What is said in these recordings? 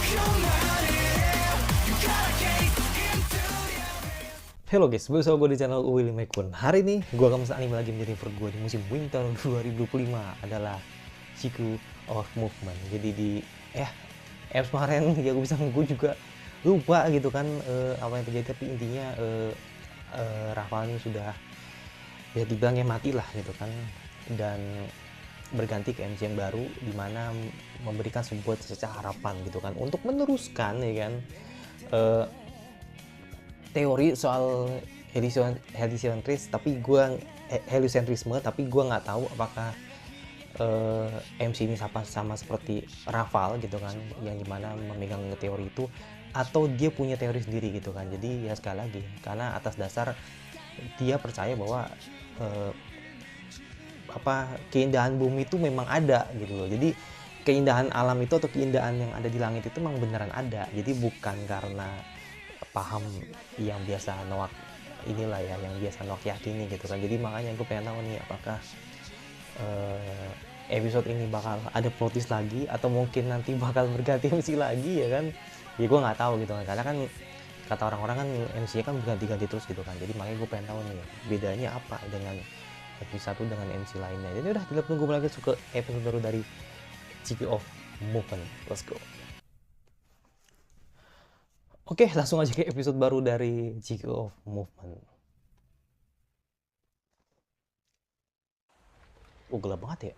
Halo guys, bersama gue di channel Willy Mekun. Hari ini gue akan mesen anime lagi menjadi review gue di musim Winter 2025 adalah Chiku of Movement. Jadi di apps kemarin ya gue juga lupa gitu kan apa yang terjadi, tapi intinya Rafael ini sudah ya dibilangnya mati lah gitu kan, dan berganti ke MC yang baru di mana memberikan sebuah cecah harapan gitu kan untuk meneruskan ya kan teori soal heliocentris, tapi heliocentrisme, tapi gue nggak tahu apakah MC ini sama seperti Raval gitu kan, yang dimana memegang teori itu, atau dia punya teori sendiri gitu kan. Jadi ya sekali lagi, karena atas dasar dia percaya bahwa keindahan bumi itu memang ada gitu loh. Jadi keindahan alam itu atau keindahan yang ada di langit itu memang beneran ada. Jadi bukan karena paham yang biasa Noak inilah ya, yang biasa Noak yakini gitu kan. Jadi makanya gue pengen tahu nih apakah episode ini bakal ada plot twist lagi atau mungkin nanti bakal berganti MC lagi ya kan. Ya gue nggak tahu gitu kan, karena kan kata orang-orang kan MC kan berganti-ganti terus gitu kan. Jadi makanya gue pengen tahu nih bedanya apa dengan episode 1 dengan MC lainnya. Jadi udah, kita tunggu lagi ke episode baru dari Chiku of Movement. Let's go. Oke, langsung aja ke episode baru dari Chiku of Movement. Gelap banget ya.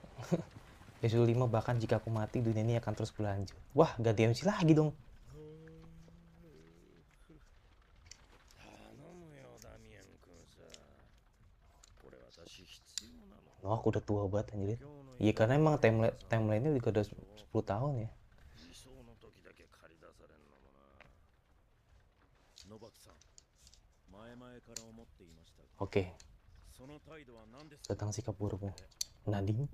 Episode 5, bahkan jika aku mati, dunia ini akan terus berlanjut. Wah, ganti MC lagi dong. Oh, aku udah tua banget anjir. Iya, karena emang timeline-nya juga udah 10 tahun ya. Oke, tentang sikap burukmu. Nadine?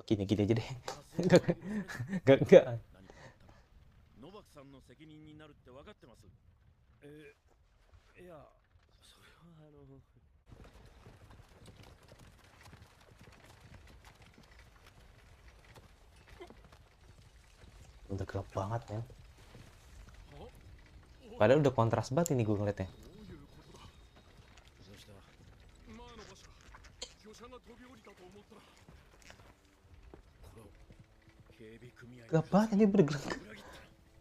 Gini aja deh. Enggak. Udah gelap banget ya. Padahal udah kontras banget ini gue ngeliatnya. Gelap banget ini, bener-bener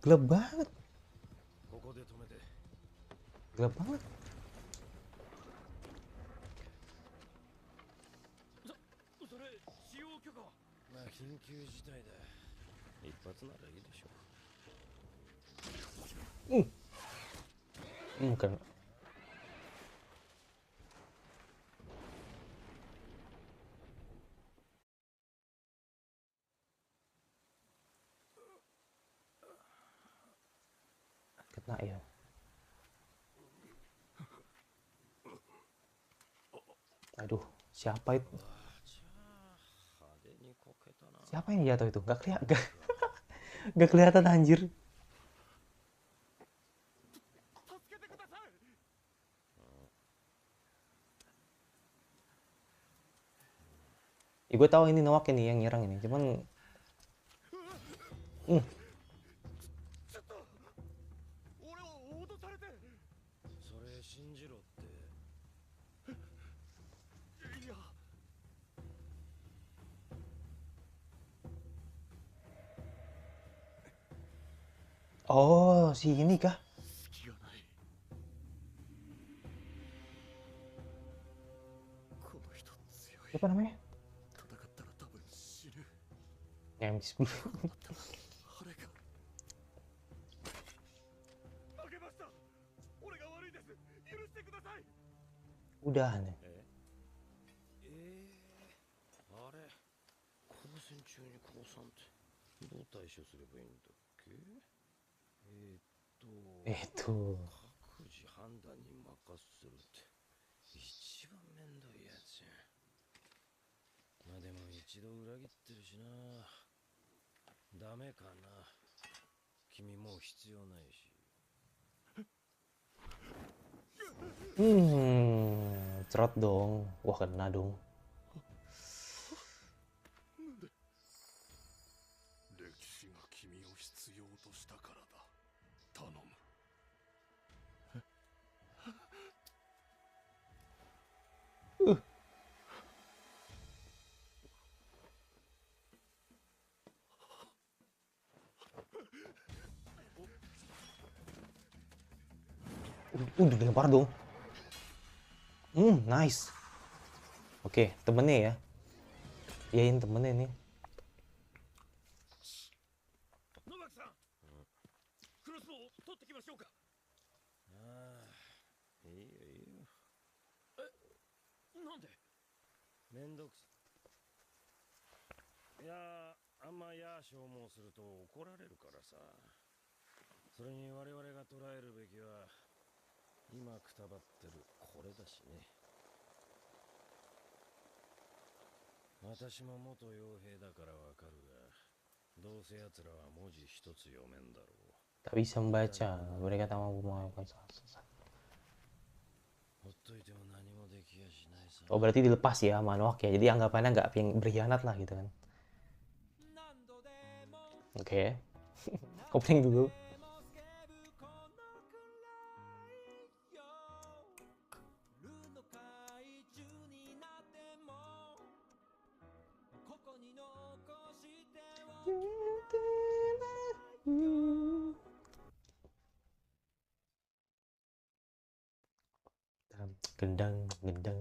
gelap banget. Gelap banget. Bukan. Kena ya. Aduh, siapa itu? Siapa yang jatuh itu? Gak kelihatan. Gak kelihatan anjir. Ya, gue tahu ini Noak ini yang nyerang ini, cuman oh, si ini kah? Siapa namanya? MC10. Udah nih. Itu. Cerot dong. Wah, kena dong. 身を必要としたからだ。頼む。Dilempar dong. Nice. Oke, temennya ya. Iyain temennya nih. 野巻さん、クロスボウを取ってきましょうか。ああ、いいよいいよ。なんで？めんどくさ。いや、あんまや消耗すると怒られるからさ。それに我々が捉えるべきは今くたばってるこれだしね。私も元傭兵だからわかるが、どうせ奴らは文字一つ読めんだろう。 Tak bisa membaca. Mereka tak mampu melakukan selesai. ほっといても何もできやしないさ。 Oh, berarti dilepas ya sama Noak ya. Jadi anggapannya nggak yang berkhianat lah gitu kan. Oke. Opening dulu. Gendang, gendang.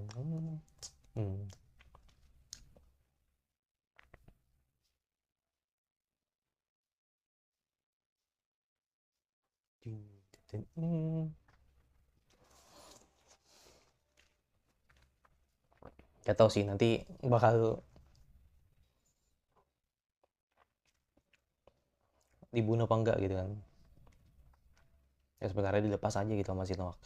Gak tau sih nanti bakal dibunuh apa enggak gitu kan. Ya sebenarnya dilepas aja gitu sama si Noak.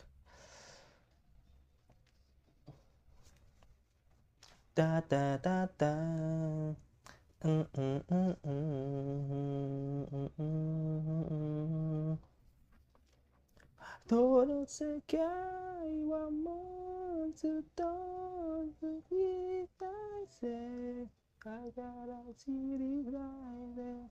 Da da da da. Todo se cae, amor, se todo se agarra siri lain.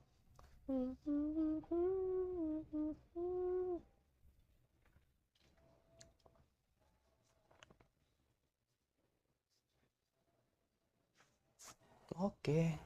Oke.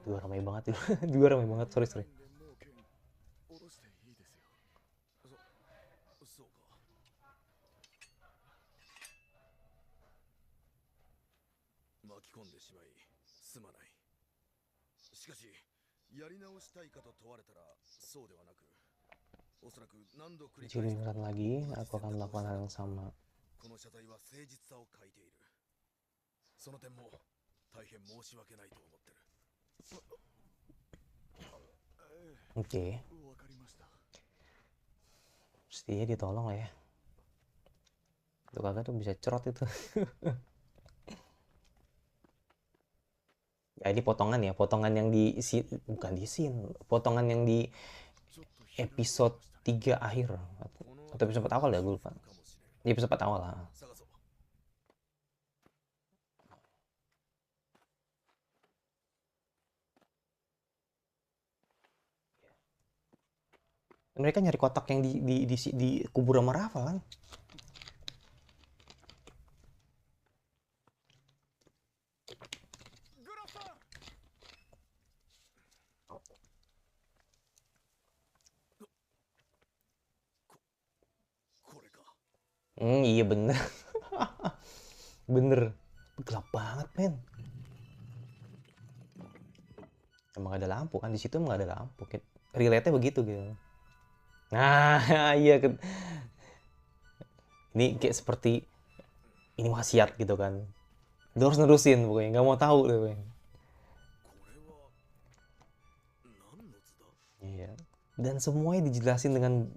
Dua ramai banget. Dua ramai banget, sorry. そうか。巻き込んでしまいすまない。しかしやり直したいかと問われたらそうではなく、おそらく何度繰り返しても lagi, aku akan melakukan hal yang sama. この謝罪は誠実さを欠いている。その点も大変申し訳ないと思ってる。Oke. わかりました。 Mestinya ditolong lah ya. Tuh kakak tuh bisa cerot itu. Ya ini potongan ya, potongan yang di bukan di scene, potongan yang di episode 3 akhir atau episode 4 awal ya, gue lupa. Di episode 4 awal lah. Mereka nyari kotak yang di kubur sama Rafa kan. Iya bener. Bener. Gelap banget, men. Emang ada lampu kan, di situ emang ada lampu. Relate-nya begitu gitu. Nah, iya kan. Ini kayak seperti ini wasiat gitu kan. Dia harus nerusin pokoknya, nggak mau tahu deh pokoknya. Iya. Dan semuanya dijelasin dengan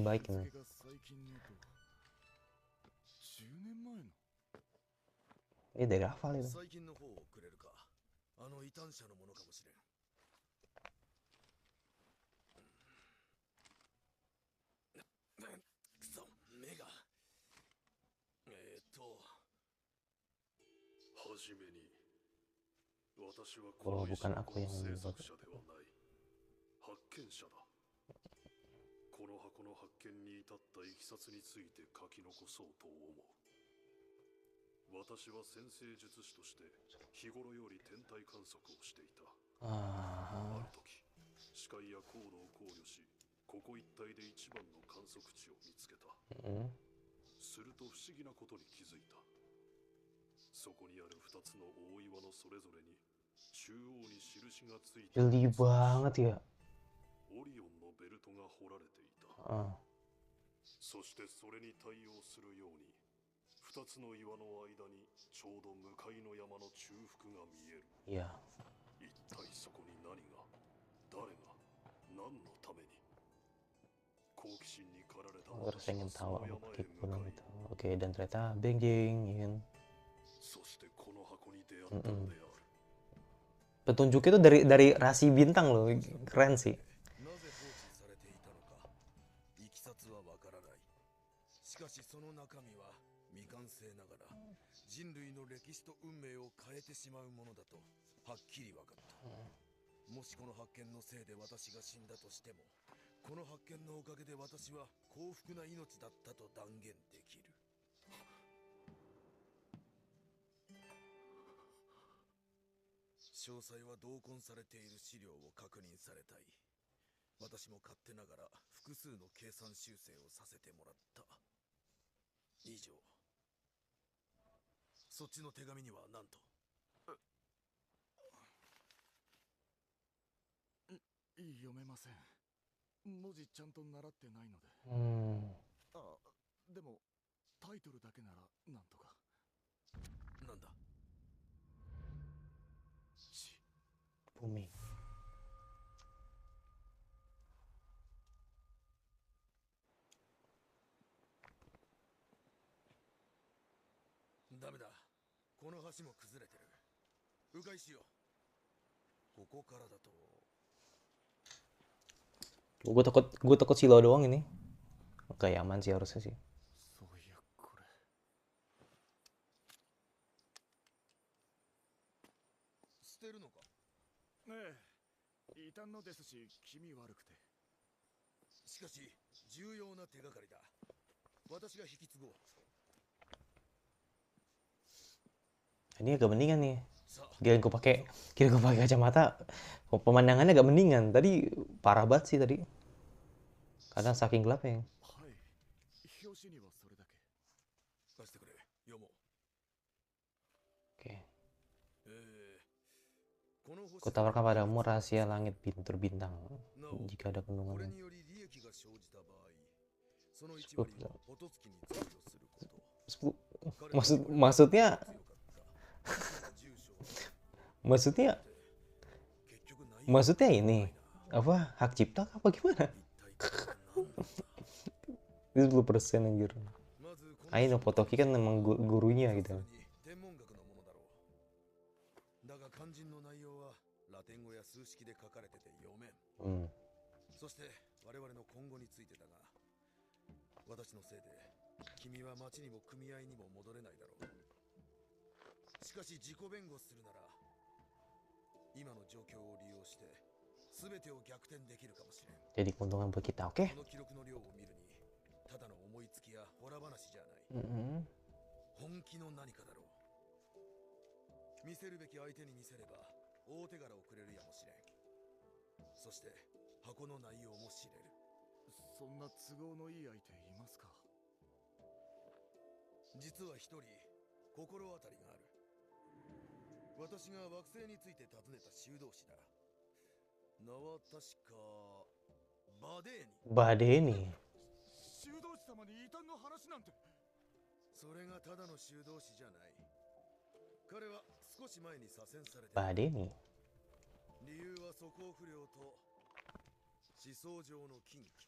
baik gitu. Ini dari hafal itu. 最近の方をくれるか。あの異端者のものかもしれん。くそ、目が。はじめに、私は Kalau この石 bukan の aku この yang 制 membuat. 作者ではない。発見者だ。この箱の発見に至ったいきさつについて書き残そうと思う。私は先生術師として日頃より天体観測をしていた。あ Ah, る時、視界や高度を考慮し、ここ一帯で一番の観測地を見つけた。 mm. すると不思議なことに気づいた。そこにある2つの大岩のそれぞれに中央に印がついている。 Geli banget ya. オリオンのベルトが彫られていた。 Ah, そしてそれに対応するように2つの岩の間にちょうど向かいの山の中腹が見える。 iya. 一体そこに何が、誰が、何のために。好奇心に駆られた Aku 私 rasanya は ingin そ tahu の apa 山へ kekipunan 向かい、 itu. Oke, dan ternyata benjing, ya kan. そしてこの箱に出会ったのである。 Petunjuknya tuh dari rasi bintang loh, keren sih. なぜ放置されていたのか、いきさつはわからない。しかしその中身は未完成ながら人類の歴史と運命を変えてしまうものだとはっきり分かった。もしこの発見のせいで私が死んだとしても、この発見のおかげで私は幸福な命だったと断言できる。詳細は同梱されている資料を確認されたい。私も勝手ながら複数の計算修正をさせてもらった。以上。そっちの手紙には何と。読めません。文字ちゃんと習ってないので。 あ、でもタイトルだけならなんとか。なんだ。 Bumi. ダメだ。この橋も崩れてる。迂回しよう。ここからだと。 Gue takut silo doang ini. Oke, aman sih harusnya sih. そういやこれ。捨てるのか。ええ、異端のですし気味悪くて。しかし重要な手がかりだ。私が引き継ごう。 Ini agak mendingan nih. さあ、 Kira gue pakai kacamata. Pemandangannya agak mendingan. Tadi parah banget sih tadi. Kadang saking gelapnya. はい。表紙にはそれだけ。貸してくれ。読もう。 Oke. この星 Kutawarkan padamu rahasia langit terbintang. なお、 Jika ada これ kandungan により利益が生じた場合、その1割をフォトツキに贈与すること。 maksudnya 彼は maksudnya ini apa hak cipta apa gimana? 結局何者だ。 10% anjir. まずこの Aino Potoki kan memang gurunya さ gitu. すがに天文学のものだろう。だが肝心の内容はラテン語や数式で書かれてて読めん。 Hmm. そして我々の今後についてだが、私のせいで君は町にも組合にも戻れないだろう。しかし自己弁護するなら、今の状況を利用して全てを逆転できるかもしれん。 Jadi keuntungan buat kita, oke? この記録の量を見るに、ただの思いつきやほら話じゃない。 Mm-mm. 本気の何かだろう。見せるべき相手に見せれば大手柄をくれるやもしれん。そして箱の内容も知れる。そんな都合のいい相手いますか？実は一人心当たりがある。私が惑星について尋ねた修道士だ。名は確かバデーニ。 Badeni. 修道士様に異端の話なんて。それがただの修道士じゃない。彼は少し前に左遷されて、 Badeni. 理由は素行不良と思想上の禁忌。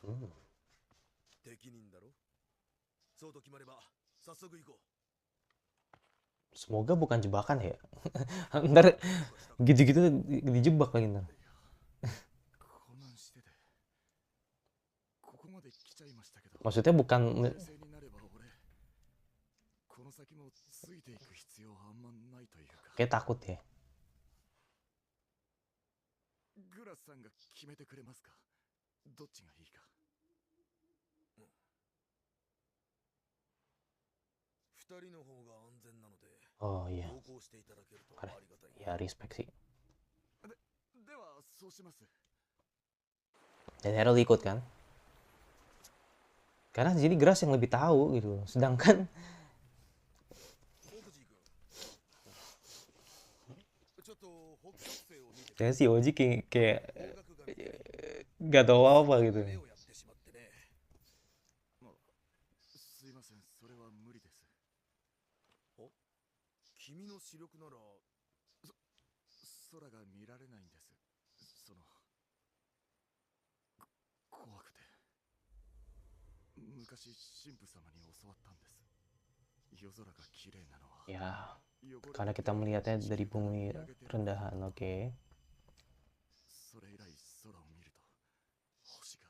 Hmm. 適任だろ。そうと決まれば早速行こう。Semoga bukan jebakan ya. Ntar gitu-gitu dijebak lagi ntar. 混乱しててここまで来ちゃいましたけど Maksudnya bukan 冷静になれば俺この先もついていく必要はあんまないというか kayak takut ya. グラスさんが決めてくれますかどっちがいいか二人の方が安全なので Oh iya, 同行していただけるとありがたい。 ya respect sih. ではそうします Dan Harold ikut kan? Karena jadi Grass yang lebih tahu gitu. Sedangkan 北寺君ちょっと北極星を見て kayak si Oji kayak 方角が見て gak tahu apa gitu. 目をやってしまってね。すいませんそれは無理です君の視力なら空が見られないんですその怖くて昔神父様に教わったんです夜空が綺麗なのは Ya, 汚れ karena kita melihatnya dari bumi rendahan, oke. それ以来空を見ると星が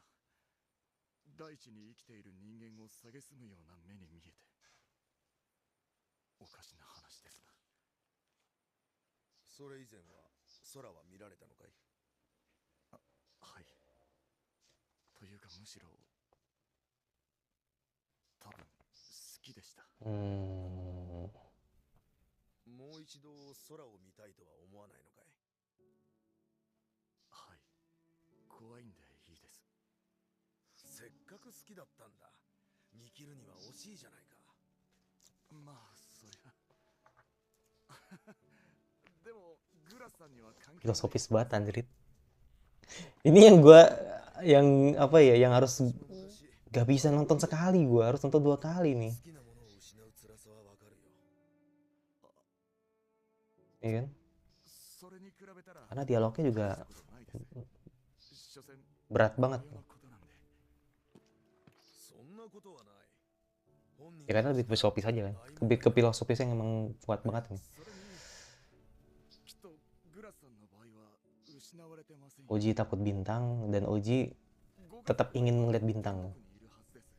大地に生きている人間を蔑むような目に見えておかしな話ですがそれ以前は空は見られたのかい？はいというかむしろ多分好きでした Hmm, もう一度空を見たいとは思わないのかい？はい怖いんでいいですせっかく好きだったんだ。見切るには惜しいじゃないか。まあそりゃでもグラスさんには関係ない filosofis banget anjrit. Ini yang apa ya, yang harus 昔 gak bisa nonton sekali, gua harus nonton 2 kali nih, 好きなものを失う辛さはわかるよ。 ya kan? それに比べたら Karena dialognya juga 大したことないです所詮 berat banget. この世のことなんでそんなことはない。本人 Ya karena lebih filosofis aja kan, lebih ke filosofis yang emang kuat banget nih. それにきっとグラスさんの場合は失われてませんよ Oji takut bintang dan Oji 五 tetap 岳 ingin melihat bintang. 天国にいるはずです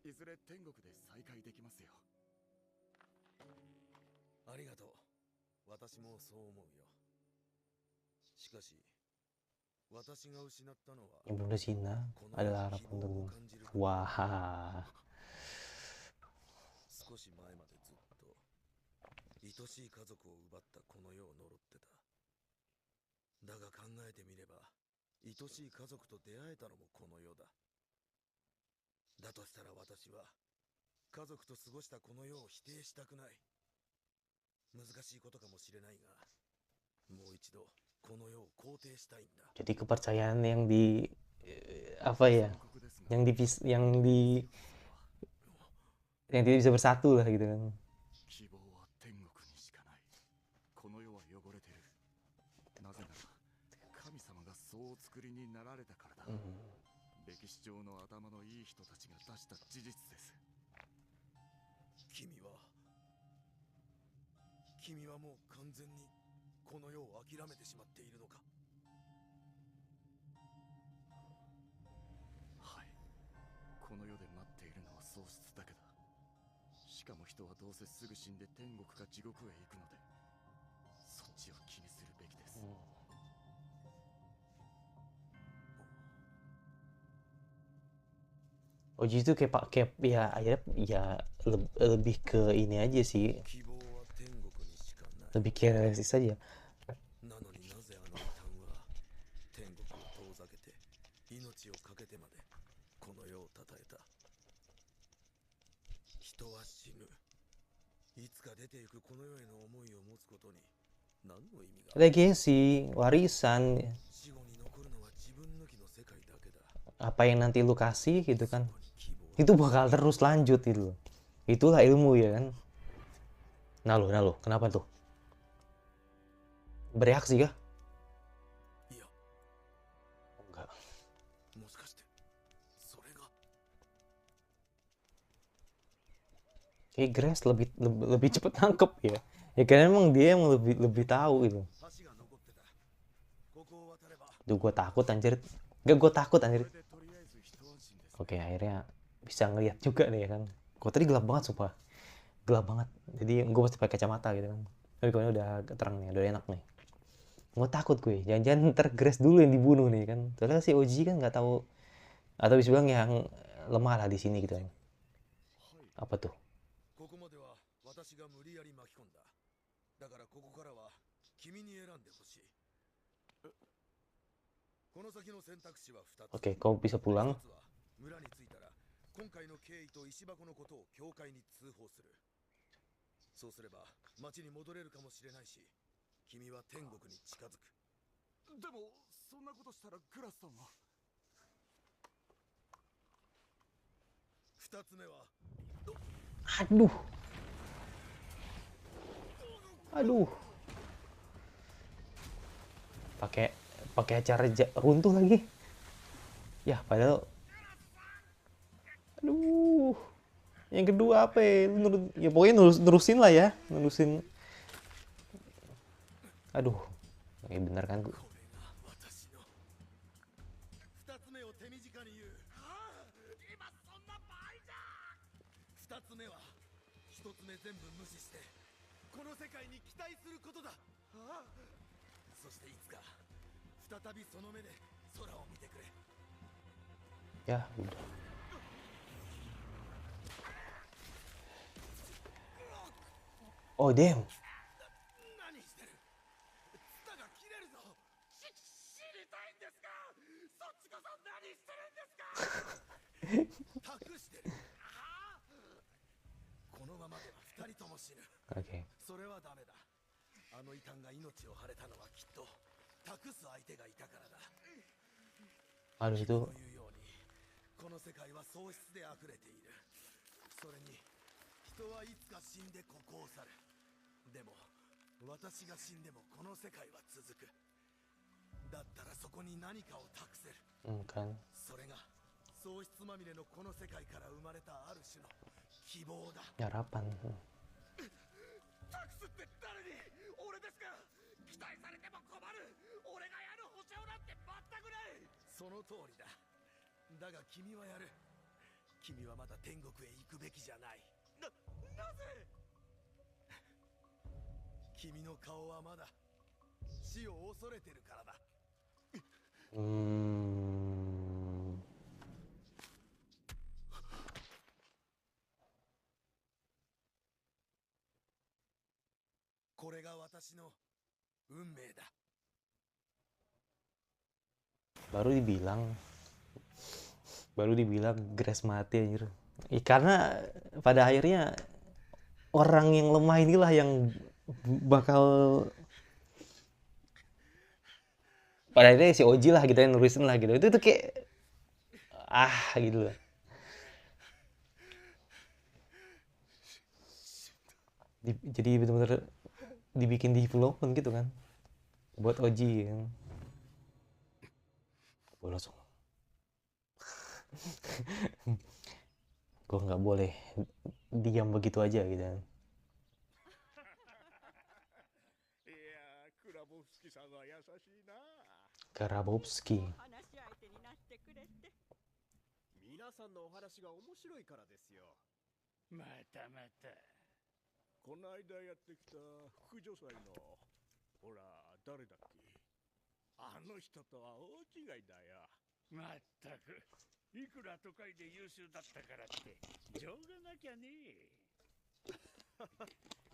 いずれ天国で再会できますよありがとう。私もそう思うよ。しかし、私が失ったのは Yang Bunda Cina この adalah 希 harapan 望を untukmu. 感じること Wah, 少し前までずっと愛しい家族を奪ったこの世を呪ってた。だが考えてみれば愛しい家族と出会えたのもこの世だ。だとしたら私は家族と過ごしたこの世を否定したくない。難しいことかもしれないが、もう一度この世を肯定したいんだ。 jadi kepercayaan yang di apa ya, 残酷ですが yang tidak bisa bersatu lah gitu kan. 希望は天国にしかないこの世は汚れてるなぜなら神様がそうお作りになられたからだ、歴史上の頭のいい人たちが出した事実です君はもう完全にこの世を諦めてしまっているのか？はいこの世で待っているのは喪失だけだしかも人はどうせすぐ死んで天国か地獄へ行くのでそっちを気にするべきです、 Oji itu kayak ya akhirnya ya lebih ke ini aja sih, 希望は天国にしかない。 lebih kayak realistis aja. なのになぜあの異端は天国を遠ざけて命を懸けてまでこの世を称えた。人は死ぬ。いつか出ていくこの世への思いを持つことに何の意味がある？ Legacy, warisan, 死後に残るのは自分抜きの世界だけだ。 apa yang nanti lu kasih gitu kan, そこに希望は itu bakal terus lanjut gitu loh. Itulah ilmu ya kan. Nah lo, kenapa tuh? Bereaksi kah? いや、 Enggak. もしかしてそれが Kayak Grace lebih cepet nangkep ya. Ya karena emang dia yang lebih tahu gitu. 橋が残ってた。ここを渡れば Duh, gue takut anjir. Gak, gue takut こ anjir. れでとりあえず一安心です。 Oke, akhirnya bisa ngeliat juga nih kan. Gue tadi gelap banget sumpah. Gelap banget. Jadi gue mesti pakai kacamata gitu kan. Tapi kalau ini udah terang nih, udah enak nih. Gue takut gue. Jangan-jangan ntar Grace dulu yang dibunuh nih kan. Soalnya si Oji kan nggak tahu, atau bisa bilang yang lemah lah di sini gitu kan. はい。 Apa tuh? ここまでは私が無理やり巻き込んだ。だからここからは君に選んでほしい。この先の選択肢は2つ。 Oke, kau bisa pulang. 一つは村に着いたら今回の経緯と石箱のことを教会に通報する。そうすれば町に戻れるかもしれないし、君は天国に近づく。でもそんなことしたらグラスさんは。 2つ目は Aduh. Aduh. Pakai acara runtuh lagi. Ya, padahal aduh. Yang kedua apa ya? Ya pokoknya nerusin lah ya. Nerusin. Aduh. Ya bener kan? これが私の2つ目を手短に言う。今そんな場合じゃ。2つ目は1つ目全部無視してこの世界に期待することだ。そしていつか再びその目で空を見てくれ。 Ya, udah. Oh, damn. 何してる。ツタが切れるぞ。知りたいんですか。そっちこそ何してるんですか。託してる。このままでは2人とも死ぬ。 Oke. それはダメだ。あの異端が命を張れたのはきっと託す相手がいたからだ。 Aduh itu というようにこの世界は喪失で溢れている。それに人はいつか死んでここを去る。でも私が死んでもこの世界は続く。だったらそこに何かを託せる。 kan. それが喪失まみれのこの世界から生まれたある種の希望だ。 Harapan. 託すって誰に。俺ですか。期待されても困る。俺がやる保証なんて全くない。その通りだ。だが君はやる。君はまだ天国へ行くべきじゃない。なぜ。君の顔はまだ死を恐れてるからだ。 これが私の運命だ。 baru dibilang Grace mati anjir. Karena pada akhirnya orang yang lemah inilah yang bakal, pada akhirnya si Oji lah gitu yang nulisin lah gitu. Itu kayak gitu lah. Jadi benar-benar dibikin development gitu kan buat Oji kan. Gue langsung gue nggak boleh diam begitu aja gitu kan. いやー、クラボフスキさんは優しいな。 Karabowski. 話し相手になってくれて。皆さんのお話が面白いからですよ。またまた。この間やってきた副女祭の、ほら、誰だっけ。あの人とは大違いだよ。まったく、いくら都会で優秀だったからって情がなきゃね。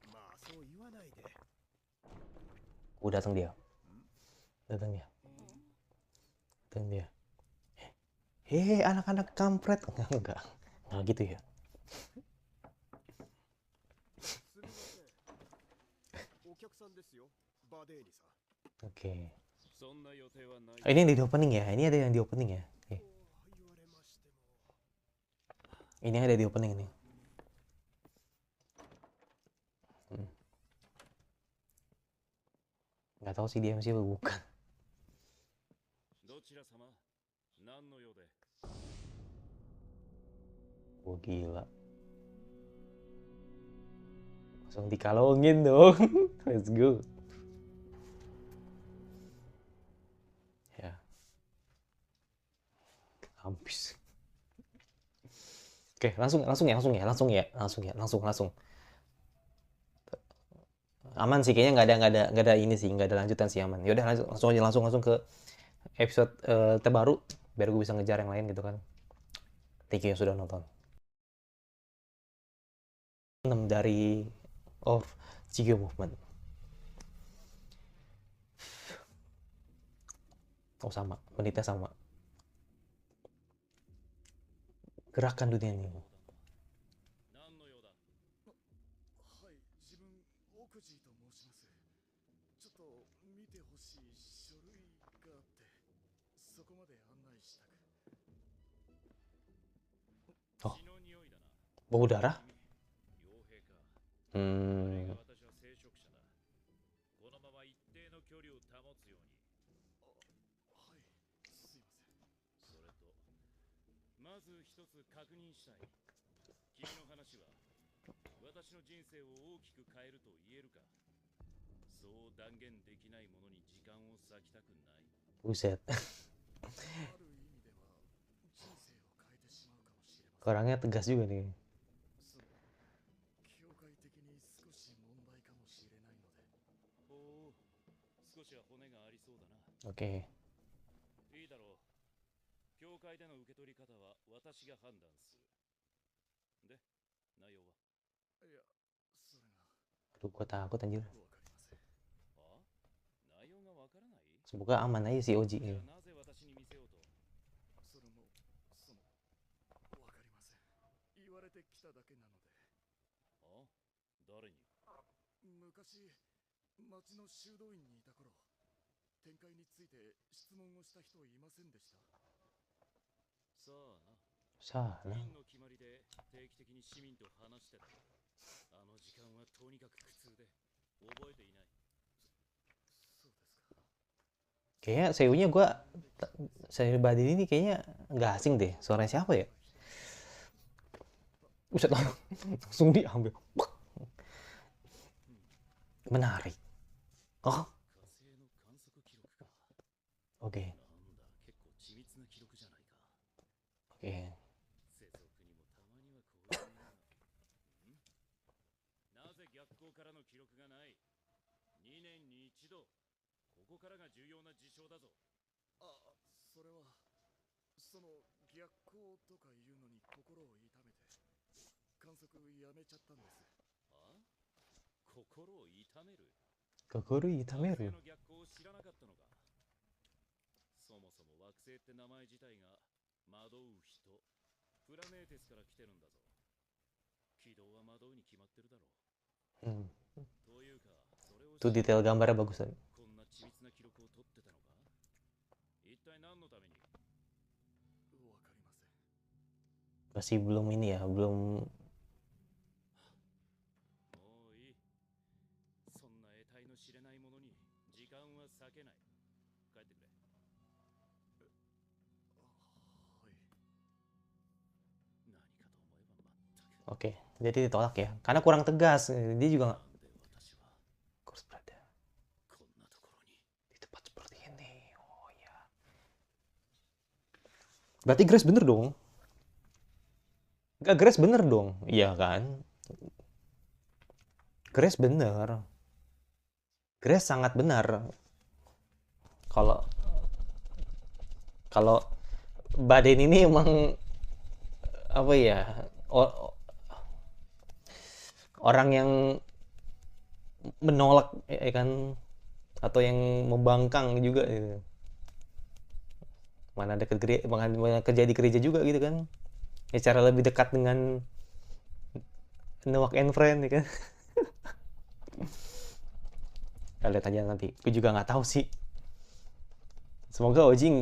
まあそう言わないで。 Datang dia. Datang dia. Hehe, anak-anak kampret. Enggak gitu ya. すみません。お客さんですよ。バデーニさん。 Oke. そんな予定はない Ini yang di opening ya. Ini ada yang di opening ya. Oke. 言われましても。 Ini yang ada di opening nih. Nggak tahu sih dia MC apa bukan. どちら様何の用で Oh gila. Langsung dikalongin dong. Let's go. Ya. Habis. Oke, langsung ya. Aman sih kayaknya, nggak ada ini sih, nggak ada lanjutan sih, aman. Yaudah langsung ke episode terbaru biar gue bisa ngejar yang lain gitu kan. Thank you yang sudah nonton. 6 dari of Chigyo Movement. Oh sama, menitnya sama. Gerakan dunia ini. 何の用だ。はい、自分奥地と申します。ちょっと見てほしい書類があって、そこまで案内したく。あ血の匂いだな。 Bau darah? 傭兵か。 Hmm. 私は聖職者だ。このまま一定の距離を保つように。はい、すいません。それと、まず一つ確認したい。君の話は、私の人生を大きく変えると言えるか。そう断言できないものに時間を割きたくない。 Buset. ある意味では人生を変えてしまうかもしれません。 Orangnya tegas juga nih. その教会的に少し問題かもしれないので。おお、少しは骨がありそうだな。 Oke. いいだろう。教会での受け取り方は私が判断する。で、内容は。いや、それが Aduh, gua takut anjir. わかりません。あ、内容がわからない。 Semoga aman aja si Oji じゃ ini. あなぜ私に見せようと。それも、わかりません。言われてきただけなので。あ、誰に。昔、町の修道院にいた頃、展開について質問をした人いませんでした。さあな。 Sana. 院の決まりで定期的に市民と話してた。あの時間はとにかく苦痛で覚えていない。そうですか。 Kayaknya Seiunya gua saya pribadi ini kayaknya nggak asing deh. Suaranya siapa ya? Buset, langsung diambil. Menarik. Oh, 火星の観測記録か。 oke. なんだ、結構緻密な記録じゃないか。 Oke. 世俗にもたまにはこういうものが。なぜ逆光からの記録がない。 2年に一度。ここからが重要な事象だぞ。あ、それは、その逆光とかいうのに心を痛めて、観測やめちゃったんです。あ、心を痛める。 Kokoro 惑 Itameru. 星の逆光を知らなかったのか。そもそも惑星って名前自体が惑う人、プラメーテスから来てるんだぞ。軌道は惑うに決まってるだろう。 Hmm. というか、それを Tuh detail gambarnya bagus tadi. こんな緻密な記録を取ってたのか。一体何のために。わかりません。 Masih belum ini ya, belum もういい。そんな得体の知れないものに時間は割けない。帰ってくれ。はい。何かと思えば全く。 oke. Jadi ditolak ya. Karena kurang tegas. Dia juga なんで私は harus berada こんなところに。 di tempat seperti ini. Oh ya. Berarti Grace bener dong. Enggak, Grace bener dong. Iya kan? Grace bener. Grace sangat benar. Kalau kalau Baden ini emang apa ya? Orang yang menolak ya kan, atau yang membangkang juga gitu. Mana ada kerja di gereja juga gitu kan. Ya cara lebih dekat dengan Nowak and Friend ya kan. Kita lihat aja nanti. Gue juga nggak tahu sih. Semoga Oji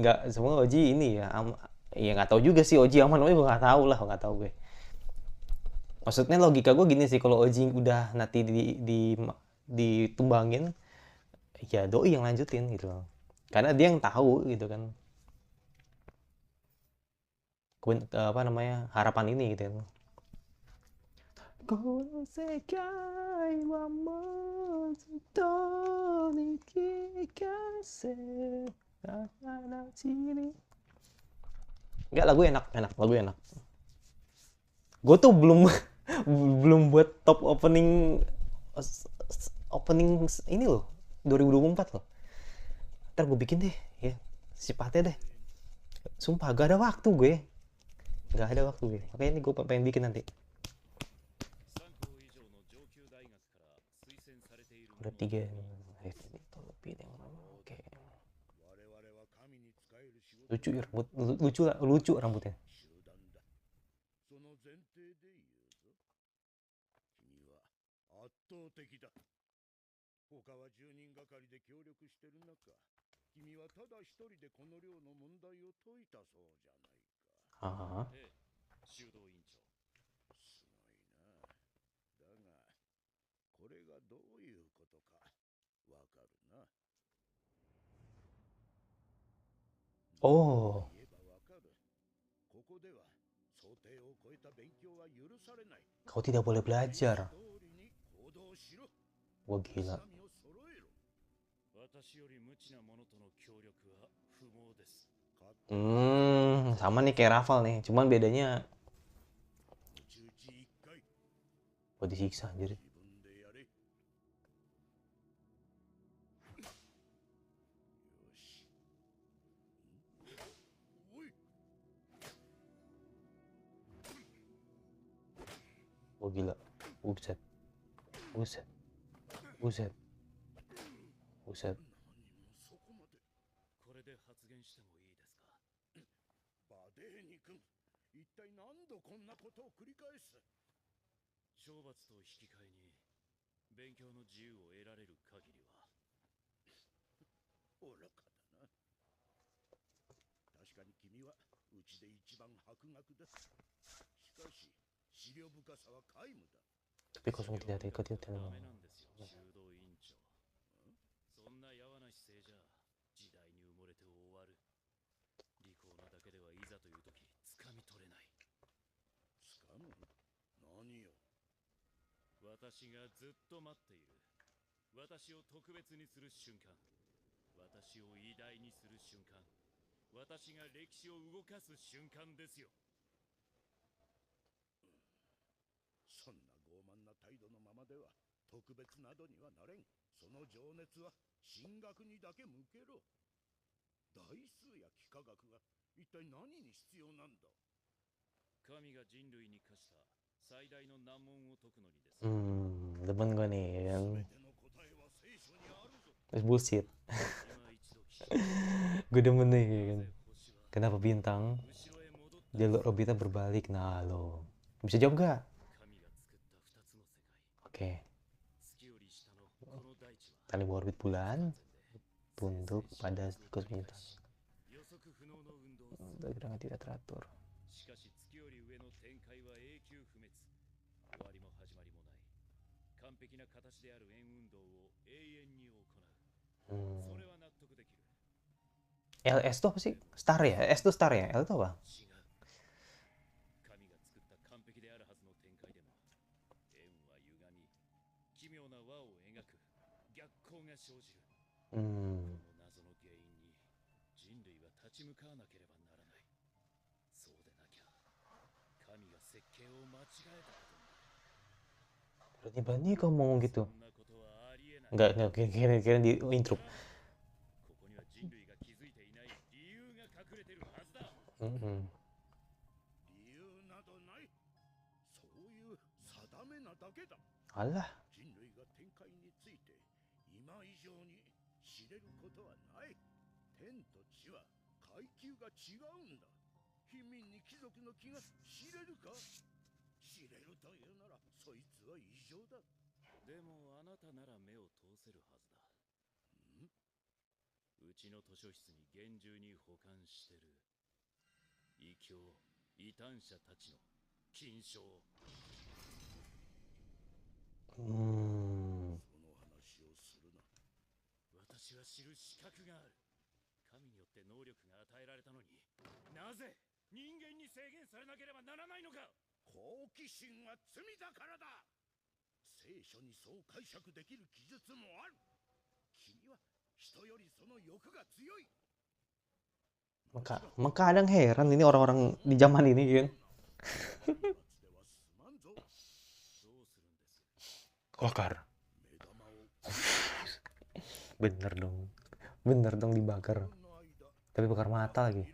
ini ya, ya nggak tahu juga sih Oji aman, gue nggak tahu lah, nggak tahu gue. Maksudnya logika gue gini sih, kalau Oji udah nanti ditumbangin, ya doi yang lanjutin gitu loh. Karena dia yang tahu gitu kan. Apa namanya, harapan ini gitu kan. この世界はもうずっとに聞かせEnggak, lagu enak, lagu enak. Gue tuh belum belum buat top opening ini loh, 2024 loh. Ntar gue bikin deh, ya, sifatnya deh. Sumpah, gak ada waktu gue. Makanya ini gue pengen bikin nanti. Udah 3 lebih yang oke. Lucu ya lucu rambutnya. Oh. Kau tidak boleh belajar. Wah, gila. Sama nih kayak Raval nih, cuman bedanya buat disiksa anjir. Oh gila, buset. Tapi kosong tidak ikut itu. Demen gue nih kan. It's bullshit. Gue demen nih kan. Kenapa bintang jalur orbitnya berbalik? Nah lo bisa jawab gak? Oke. Tali orbit bulan tunduk pada siklus bintang. Gerakan tidak teratur. LS tuh apa sih? Star ya? S tuh star ya? L tuh apa? Berani kau ngomong gitu? Enggak, kira-kira di intro. Alah. 好奇心は罪だからだ。聖書にそう解釈できる記述もある。君は人よりその欲が強い。 Maka kadang heran ini orang-orang di zaman ini kan. Bakar. Bener dong dibakar. Tapi bakar mata lagi.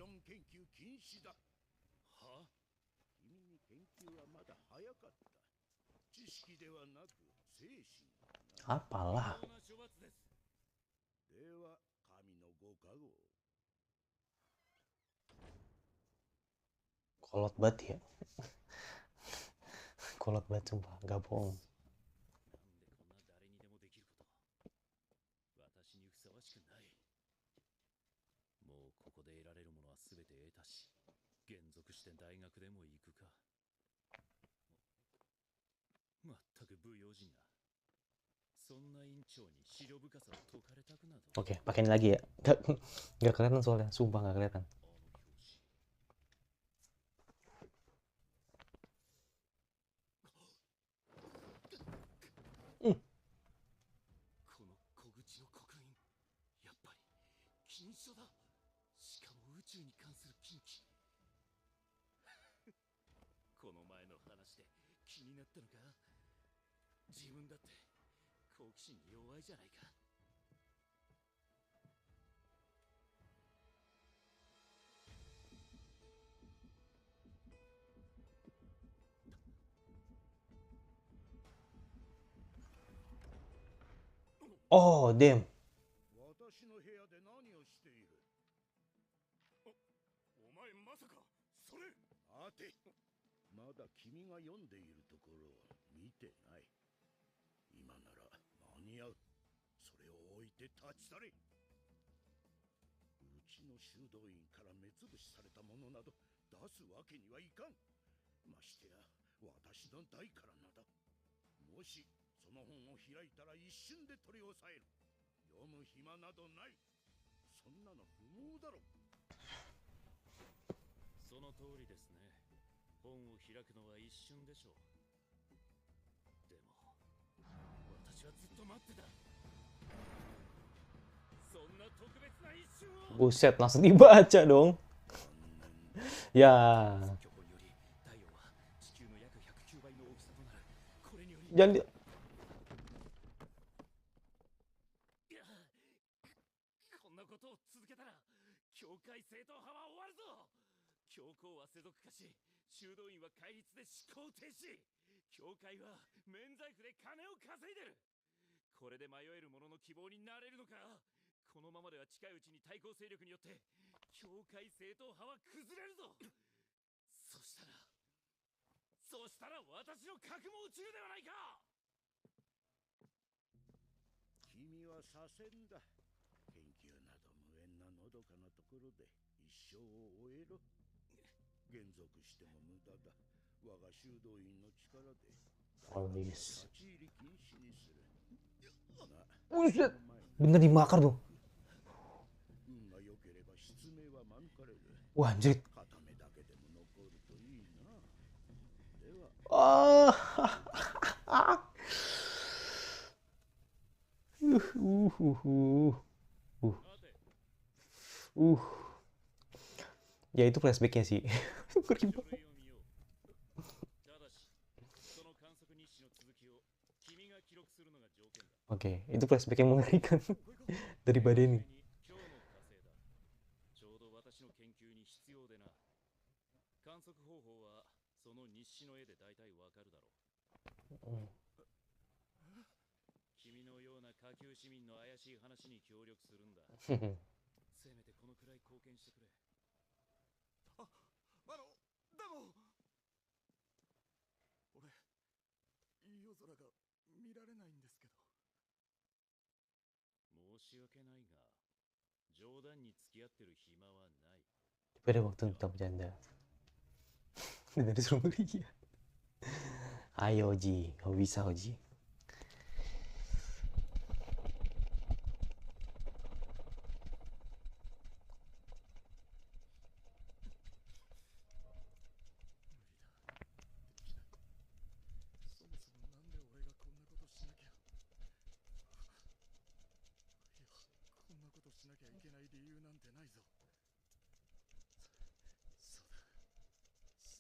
Apalah. Kolot banget ya. Kolot banget sumpah, gak bohong. Oke, pakai ini lagi ya. Gak kelihatan soalnya, sumpah gak kelihatan. Oh, damn. 私の部屋で何をしている？お前まさかそれ？待て。まだ君が読んでいるところを見てない。今なら間に合う。それを置いて立ち去れ。うちの修道院から目つぶしされたものなど出すわけにはいかん。ましてや私の代からなだ。もしその本を開いたら一瞬で取り押さえる。読む暇などない。そんなの不毛だろ。その通りですね。本を開くのは一瞬でしょう。でも私はずっと待ってた。そんな特別な一瞬を。 Buset, langsung dibaca dong. Ya. Jangan di... 教皇は世俗化し、修道院は戒律で思考停止。教会は免罪符で金を稼いでる。これで迷える者の希望になれるのか。このままでは近いうちに対抗勢力によって教会正統派は崩れるぞ。そしたら私の核も落ちるではないか。君は左遷だ。研究など無縁なのどかなところで一生を終えろ。減属しても無駄だ。我が修道院の力で立ち入り禁止にする。 Buset, bener dimakar tuh. Wah, anjir. Oh. Ya itu flashbacknya sih. Oke, itu flashback yang mengerikan dari badan ini. Pada waktu tetap bercanda. Dan disuruh meriah. Ayo Oji, kau bisa Oji.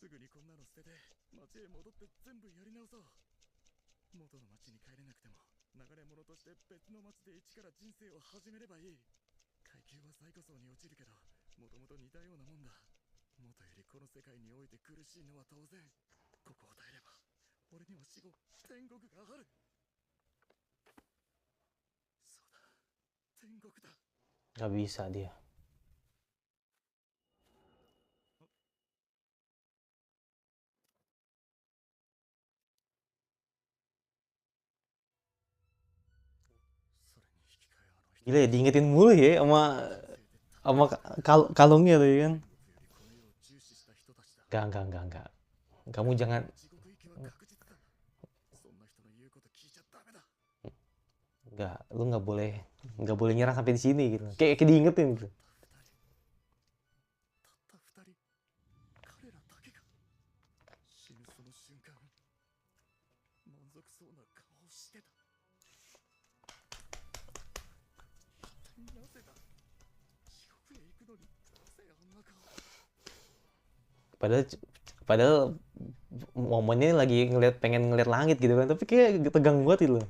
すぐにこんなの捨てて町へ戻って全部やり直そう。元の町に帰れなくても流れ物として別の町で一から人生を始めればいい。階級は最下層に落ちるけど、もともと似たようなもんだ。元よりこの世界において苦しいのは当然。ここを耐えれば俺には死後天国がある。そうだ、天国だ。 Gak bisa dia. Gila ya, diingetin mulu ya sama kalungnya tuh ya kan. Enggak. Kamu jangan. Enggak, lu nggak boleh nyerah sampai di sini gitu. Kayak diingetin gitu. Padahal momennya lagi pengen ngeliat langit gitu kan, tapi kayak tegang banget itu loh.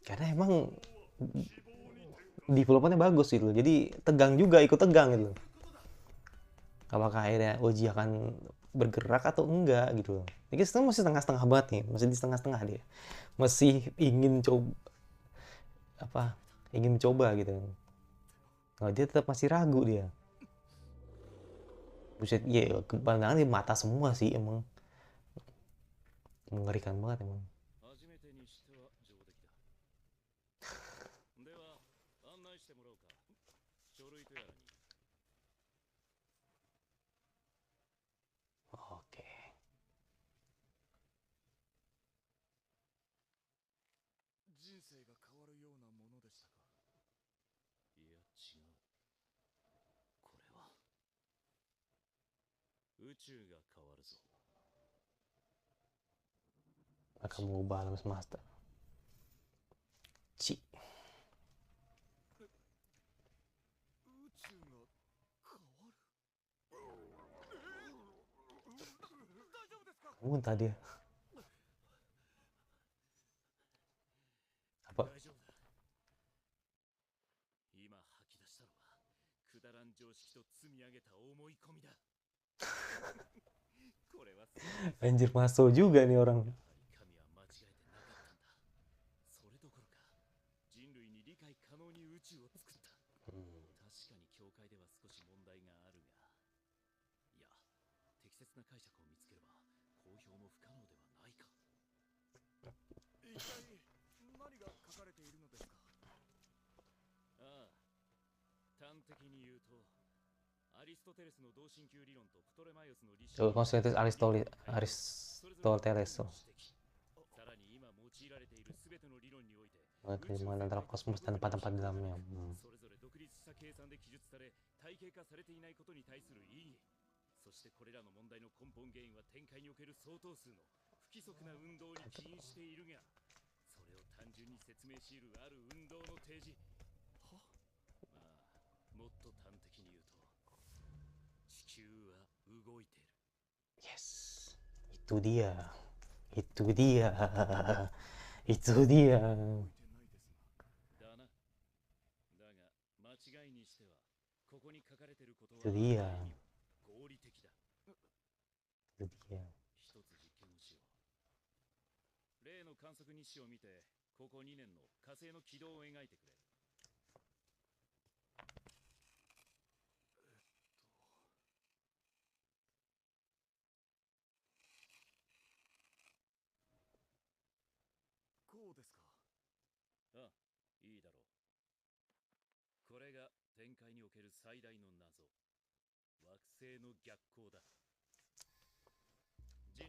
Karena emang developmentnya bagus gitu, jadi tegang juga, ikut tegang gitu. Apakah akhirnya Oji akan bergerak atau enggak gitu. Ini kita masih setengah-setengah banget nih, masih di setengah-setengah dia. Masih ingin mencoba gitu. Nah, dia tetap masih ragu dia. Buset, ya kebanyakan di mata semua sih emang. Mengerikan banget emang. Oke. Akan mengubah alam semesta. Ci. Muntah dia. Apa? Anjir, masuk juga nih orang. Konsentrasi Aristoteles. Keimanan antara kosmos dan tempat-tempat di dalamnya. Yes, itu dia. Itu dia.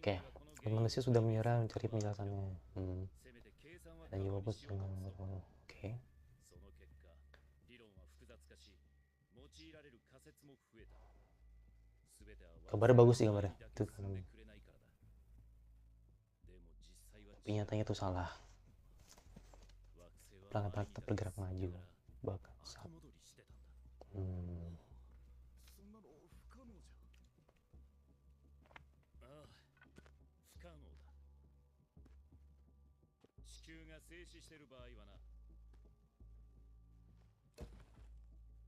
Oke, manusia sudah menyerah mencari penjelasannya. Dan jawab dengan oke. Kabarnya bagus sih kabarnya. Itu kan. Tapi nyatanya itu salah. Planet tetap bergerak maju. Bahkan saat. 球が静止してる場合はな。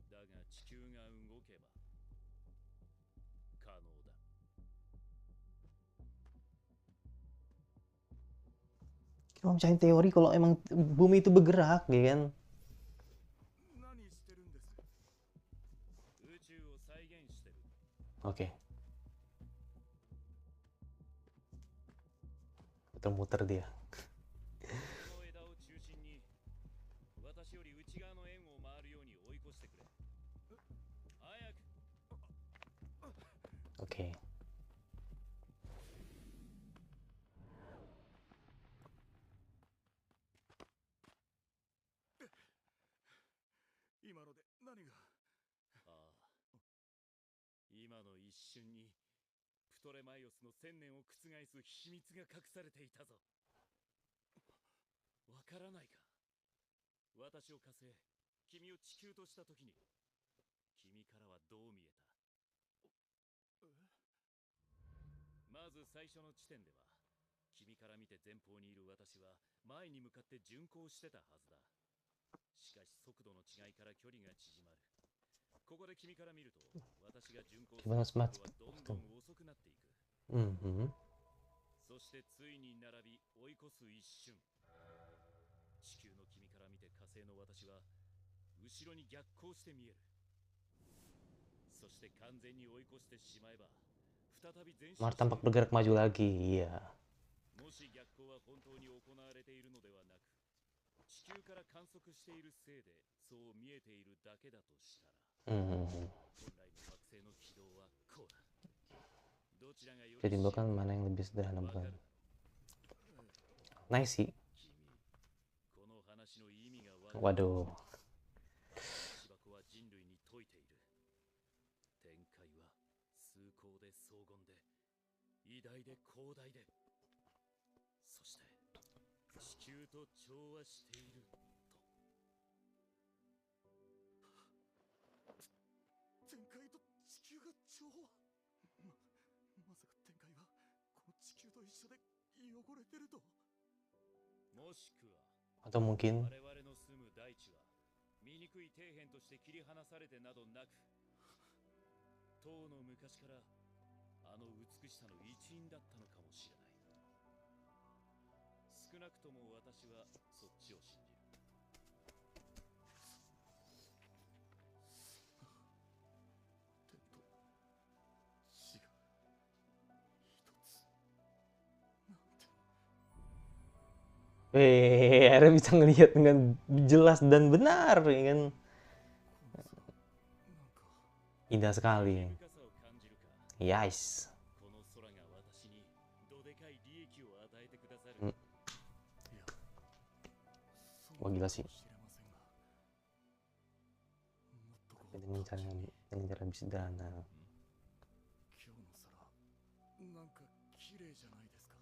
だが地球が動けば可能だ。 Kalau misalnya teori kalau emang bumi itu bergerak, ya kan? 何してるんです？宇宙を再現してる。 Oke. Muter-muter dia. この枝を中心に私より内側の円を回るように追い越してくれ。早く。 Oke. 今ので何が？ああ。今の一瞬にプトレマイオスの1000年を覆す秘密が隠されていたぞ。わからないか。私を火星、君を地球としたときに、君からはどう見えた？まず最初の地点では、君から見て前方にいる私は前に向かって巡航してたはずだ。しかし速度の違いから距離が縮まる。ここで君から見ると、私が巡航する速度はどんどん遅くなっていく。そしてついに並び追い越す一瞬。地球の君から見て火星の私は後ろに逆行して見える。そして完全に追い越してしまえば再び前進。 Mars tampak bergerak maju lagi, iya. もし逆行は本当に行われているのではなく、地球から観測しているせいでそう見えているだけだとしたら、本来の惑星の軌道はこうだ。どちらがより Jadi bukan mana yang lebih sederhana bukan? Nice sih. この話の意味がわかる。 Waduh. 芝は人類に説いている。展開は崇高で荘厳で偉大で広大で、そして地球と調和していると。展開と地球が調和。まさか展開はこの地球と一緒で汚れてると？もしくは Atau mungkin 我々の住む大地は醜い底辺として切り離されてなどなく、唐の昔からあの美しさの一員だったのかもしれない。少なくとも私はそっちを信じる。天と地が一つなんて。Akhirnya bisa ngelihat dengan jelas dan benar, ya kan? Indah sekali. 深さを感じるか。 Yes. この空が私にどでかい利益を与えてくださる。うん。Wah gila sih. 知れませんが、もっとこう Dengan cara lebih sederhana. 今日の空なんか綺麗じゃないですか。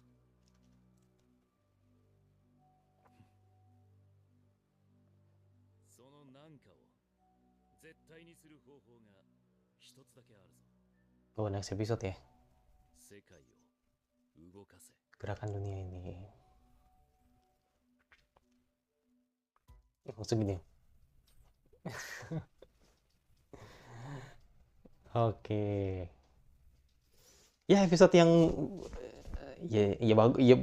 そのなんかを絶対にする方法が一つだけあるぞ。 Oh, next episode ya. 世界を動かせ。 Gerakan dunia ini. Maksud gini. Oke. Ya episode yang ya bagus ya,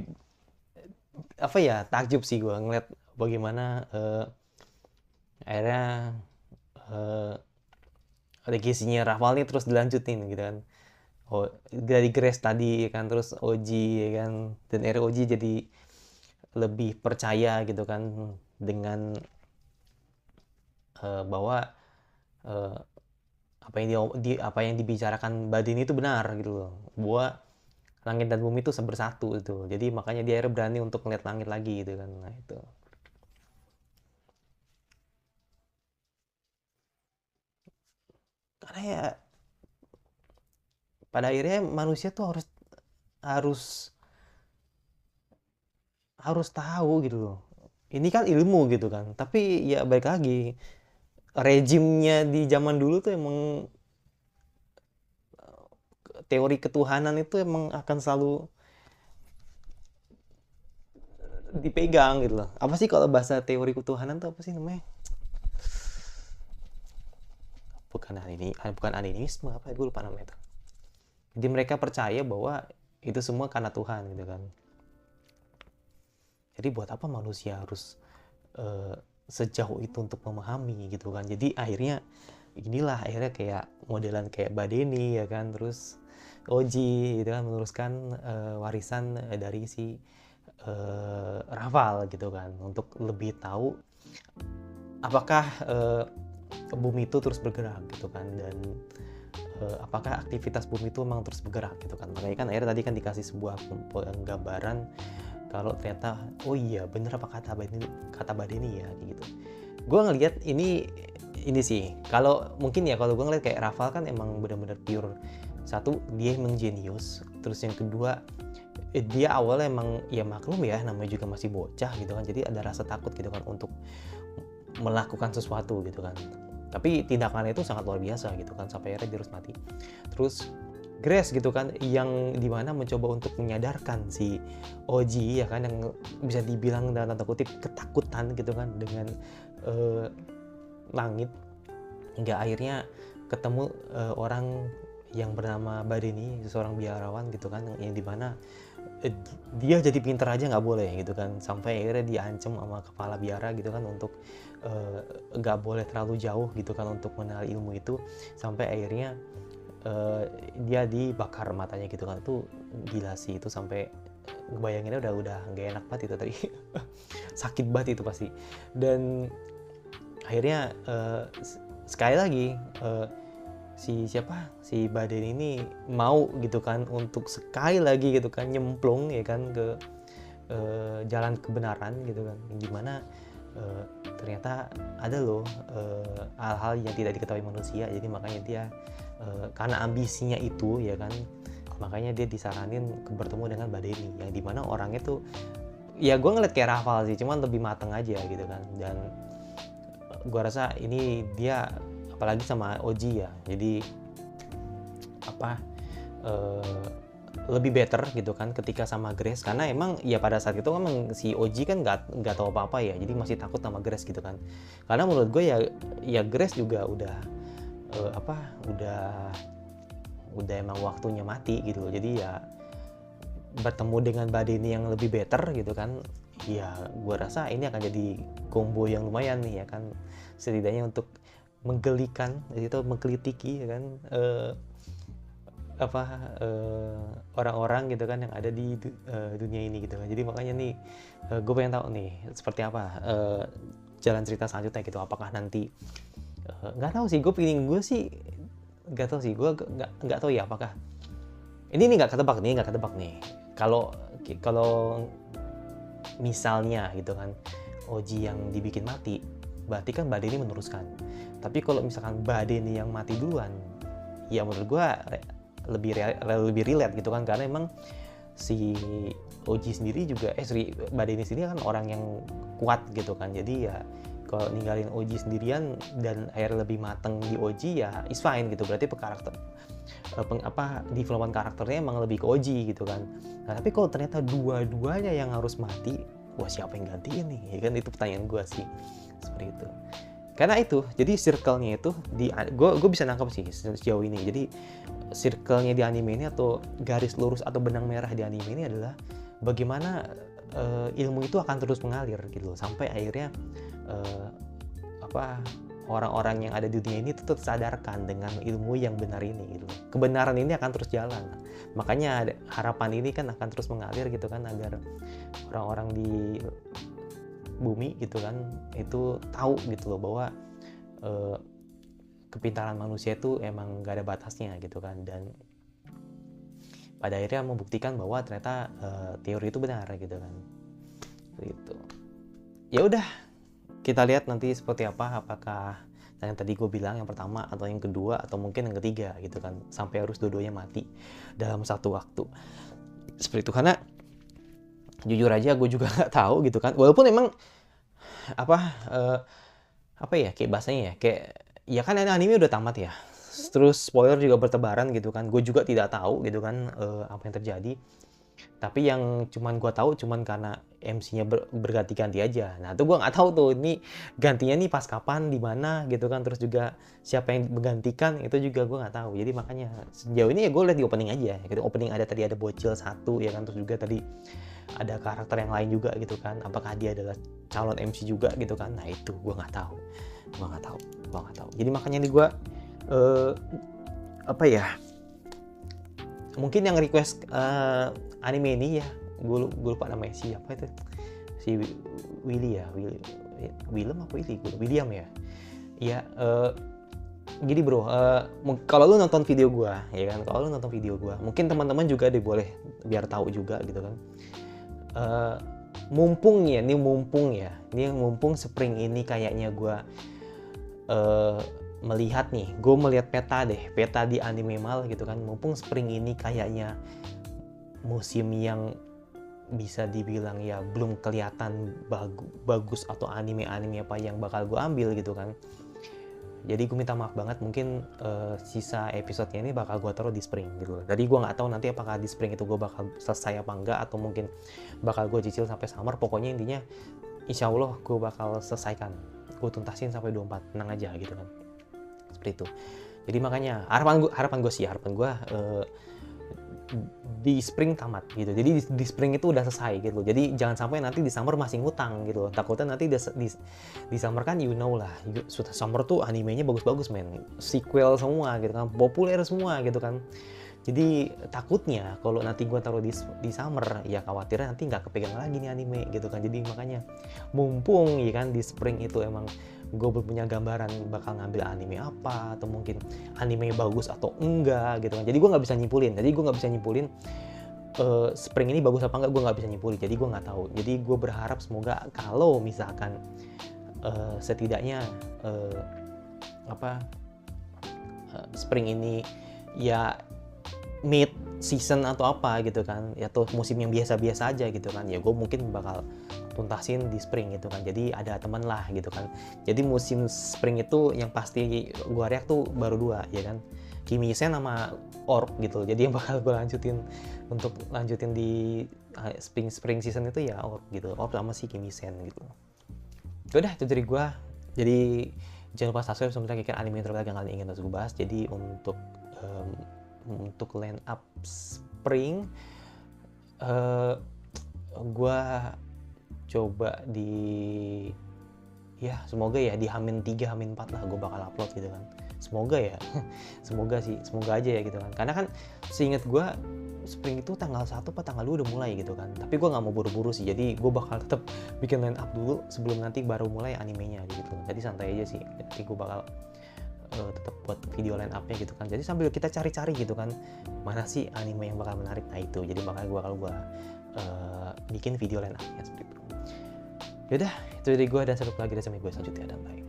apa ya, takjub sih gua ngeliat bagaimana akhirnya legasinya Raval nih terus dilanjutin gitu kan. Oh, dari Grace tadi kan, terus Oji ya kan, dan akhirnya Oji jadi lebih percaya gitu kan dengan bahwa apa yang dibicarakan Badin itu benar gitu loh, bahwa langit dan bumi itu bersatu itu. Jadi makanya dia akhirnya berani untuk ngeliat langit lagi gitu kan. Nah itu karena ya pada akhirnya manusia tuh harus tahu gitu loh. Ini kan ilmu gitu kan, tapi ya balik lagi, rejimnya di zaman dulu tuh emang teori ketuhanan itu emang akan selalu dipegang gitu loh. Apa sih kalau bahasa teori ketuhanan tuh apa sih namanya? Bukan animisme, apa ya, gue lupa namanya itu. Jadi mereka percaya bahwa itu semua karena Tuhan gitu kan. Jadi buat apa manusia harus sejauh itu untuk memahami gitu kan. Jadi akhirnya kayak modelan kayak Badeni ya kan, terus Oji gitu kan, meneruskan warisan dari si Raval gitu kan, untuk lebih tahu apakah bumi itu terus bergerak gitu kan, dan apakah aktivitas bumi itu memang terus bergerak gitu kan. Makanya kan akhirnya tadi kan dikasih sebuah gambaran kalau ternyata oh iya bener apa kata Badeni ya gitu. Gue ngelihat ini sih, kalau mungkin ya kalau gue ngeliat kayak Raval kan emang benar-benar pure. Satu, dia emang jenius. Terus yang kedua, dia awalnya emang ya maklum ya, namanya juga masih bocah gitu kan, jadi ada rasa takut gitu kan untuk melakukan sesuatu gitu kan. Tapi tindakannya itu sangat luar biasa gitu kan, sampai akhirnya dia harus mati. Terus Grace gitu kan, yang dimana mencoba untuk menyadarkan si Oji ya kan, yang bisa dibilang dalam tanda kutip ketakutan gitu kan dengan langit, hingga akhirnya ketemu orang yang bernama Badeni, seorang biarawan gitu kan, yang dimana dia jadi pinter aja nggak boleh gitu kan, sampai akhirnya diancam sama kepala biara gitu kan untuk nggak boleh terlalu jauh gitu kan untuk mengenal ilmu itu, sampai akhirnya dia dibakar matanya gitu kan. Itu gila sih, itu sampai ngebayanginnya udah nggak enak banget itu tadi. Sakit banget itu pasti. Dan akhirnya sekali lagi si Baden ini mau gitu kan untuk sekali lagi gitu kan nyemplung ya kan ke jalan kebenaran gitu kan, gimana ternyata ada loh hal-hal yang tidak diketahui manusia. Jadi makanya dia karena ambisinya itu ya kan, makanya dia disaranin bertemu dengan Badeni, yang dimana orangnya tuh ya gue ngeliat kayak Raval sih, cuman lebih mateng aja gitu kan. Dan gue rasa ini dia apalagi sama Oji ya, jadi lebih better gitu kan ketika sama Grace, karena emang ya pada saat itu emang si Oji kan nggak tahu apa-apa ya, jadi masih takut sama Grace gitu kan. Karena menurut gue ya Grace juga udah emang waktunya mati gitu loh. Jadi ya bertemu dengan Badeni yang lebih better gitu kan, ya gue rasa ini akan jadi combo yang lumayan nih ya kan, setidaknya untuk menggelitiki ya kan orang-orang gitu kan yang ada di dunia ini gitu kan. Jadi makanya nih gue pengen tahu nih seperti apa jalan cerita selanjutnya gitu. Apakah nanti nggak tahu sih, gue nggak tahu ya apakah ini nggak ketebak nih kalau misalnya gitu kan Oji yang dibikin mati, berarti kan Badeni meneruskan. Tapi kalau misalkan Badeni yang mati duluan, ya menurut gue lebih relate gitu kan, karena emang si Oji sendiri juga Badeni sendiri kan orang yang kuat gitu kan. Jadi ya kalau ninggalin Oji sendirian dan akhirnya lebih mateng di Oji, ya is fine gitu. Berarti development karakternya emang lebih ke Oji gitu kan. Nah tapi kalau ternyata dua-duanya yang harus mati, wah siapa yang gantiin nih ya kan, itu pertanyaan gue sih seperti itu. Karena itu jadi circle-nya itu gue bisa nangkep sih sejauh ini. Jadi circle-nya di anime ini atau garis lurus atau benang merah di anime ini adalah bagaimana ilmu itu akan terus mengalir gitu loh, sampai akhirnya orang-orang yang ada di dunia ini tetap tersadarkan dengan ilmu yang benar ini gitu. Kebenaran ini akan terus jalan. Makanya harapan ini kan akan terus mengalir gitu kan, agar orang-orang di bumi gitu kan itu tahu gitu loh bahwa kepintaran manusia itu emang gak ada batasnya gitu kan. Dan pada akhirnya membuktikan bahwa ternyata teori itu benar gitu kan. Gitu. Ya udah, kita lihat nanti seperti apa, apakah yang tadi gue bilang yang pertama atau yang kedua atau mungkin yang ketiga gitu kan, sampai harus dua-duanya mati dalam satu waktu seperti itu. Karena jujur aja gue juga nggak tahu gitu kan, walaupun emang kayak bahasanya ya, kayak ya kan anime udah tamat ya, terus spoiler juga bertebaran gitu kan, gue juga tidak tahu gitu kan apa yang terjadi. Tapi yang cuman gue tahu cuman karena MC-nya berganti-ganti aja. Nah itu gue nggak tahu tuh ini gantinya nih pas kapan, di mana gitu kan. Terus juga siapa yang menggantikan itu juga gue nggak tahu. Jadi makanya sejauh ini ya gue lihat di opening aja. Gitu. Opening tadi ada bocil 1 ya kan. Terus juga tadi ada karakter yang lain juga gitu kan. Apakah dia adalah calon MC juga gitu kan. Nah itu gue nggak tahu. Gue nggak tahu. Jadi makanya nih gue apa ya? Mungkin yang request anime ini ya, gue lupa namanya siapa itu, si Willy ya, Willem apa Willy? William ya. Iya, gini bro, kalau lu nonton video gue, ya kan, mungkin teman-teman juga deh boleh biar tahu juga gitu kan. Mumpung mumpung spring ini kayaknya gue melihat peta di Anime Mall gitu kan. Mumpung spring ini kayaknya musim yang bisa dibilang ya belum kelihatan bagus atau anime apa yang bakal gue ambil gitu kan. Jadi gue minta maaf banget, mungkin sisa episodenya ini bakal gue taruh di spring gitu. Jadi gue nggak tahu nanti apakah di spring itu gue bakal selesai apa enggak, atau mungkin bakal gue cicil sampai summer. Pokoknya intinya insya Allah gue bakal selesaikan, gue tuntasin sampai 24, tenang aja gitu kan. Seperti itu. Jadi makanya harapan gue di spring tamat gitu. Jadi di spring itu udah selesai gitu. Jadi jangan sampai nanti di summer masih ngutang gitu. Takutnya nanti di summer kan you know lah. Summer tuh animenya bagus-bagus men. Sequel semua gitu kan. Populer semua gitu kan. Jadi takutnya kalau nanti gue taruh di summer, ya khawatirnya nanti nggak kepegang lagi nih anime gitu kan. Jadi makanya mumpung ya kan di spring itu emang gue belum punya gambaran bakal ngambil anime apa, atau mungkin anime bagus atau enggak gitu kan. Jadi gue nggak bisa nyimpulin. Spring ini bagus apa enggak, gue nggak bisa nyimpulin. Jadi gue nggak tahu. Jadi gue berharap semoga kalau misalkan setidaknya spring ini ya mid season atau apa gitu kan, ya atau musim yang biasa-biasa aja gitu kan, ya gue mungkin bakal tuntasin di spring gitu kan. Jadi ada teman lah gitu kan. Jadi musim spring itu yang pasti gue reak tuh baru 2 ya kan, Kimi-sen sama Orb gitu. Jadi yang bakal gue lanjutin di spring season itu ya Orb gitu, Orb sama si Kimi-sen gitu. Udah itu dari gue. Jadi jangan lupa subscribe sebentar kira anime terbaik yang kalian ingin gue bahas. Jadi untuk line up spring gue coba semoga ya di H-3, H-4 lah gue bakal upload gitu kan. Semoga aja ya gitu kan. Karena kan seingat gue spring itu tanggal 1 atau tanggal 2 udah mulai gitu kan. Tapi gue nggak mau buru-buru sih. Jadi gue bakal tetap bikin line up dulu sebelum nanti baru mulai animenya gitu. Jadi santai aja sih. Nanti gue bakal tetap buat video line up-nya gitu kan. Jadi sambil kita cari-cari gitu kan, mana sih anime yang bakal menarik. Nah itu, jadi makanya gue bikin video line up-nya seperti itu. Yaudah, itu dari gue, dan sampai lagi di video selanjutnya, dan bye.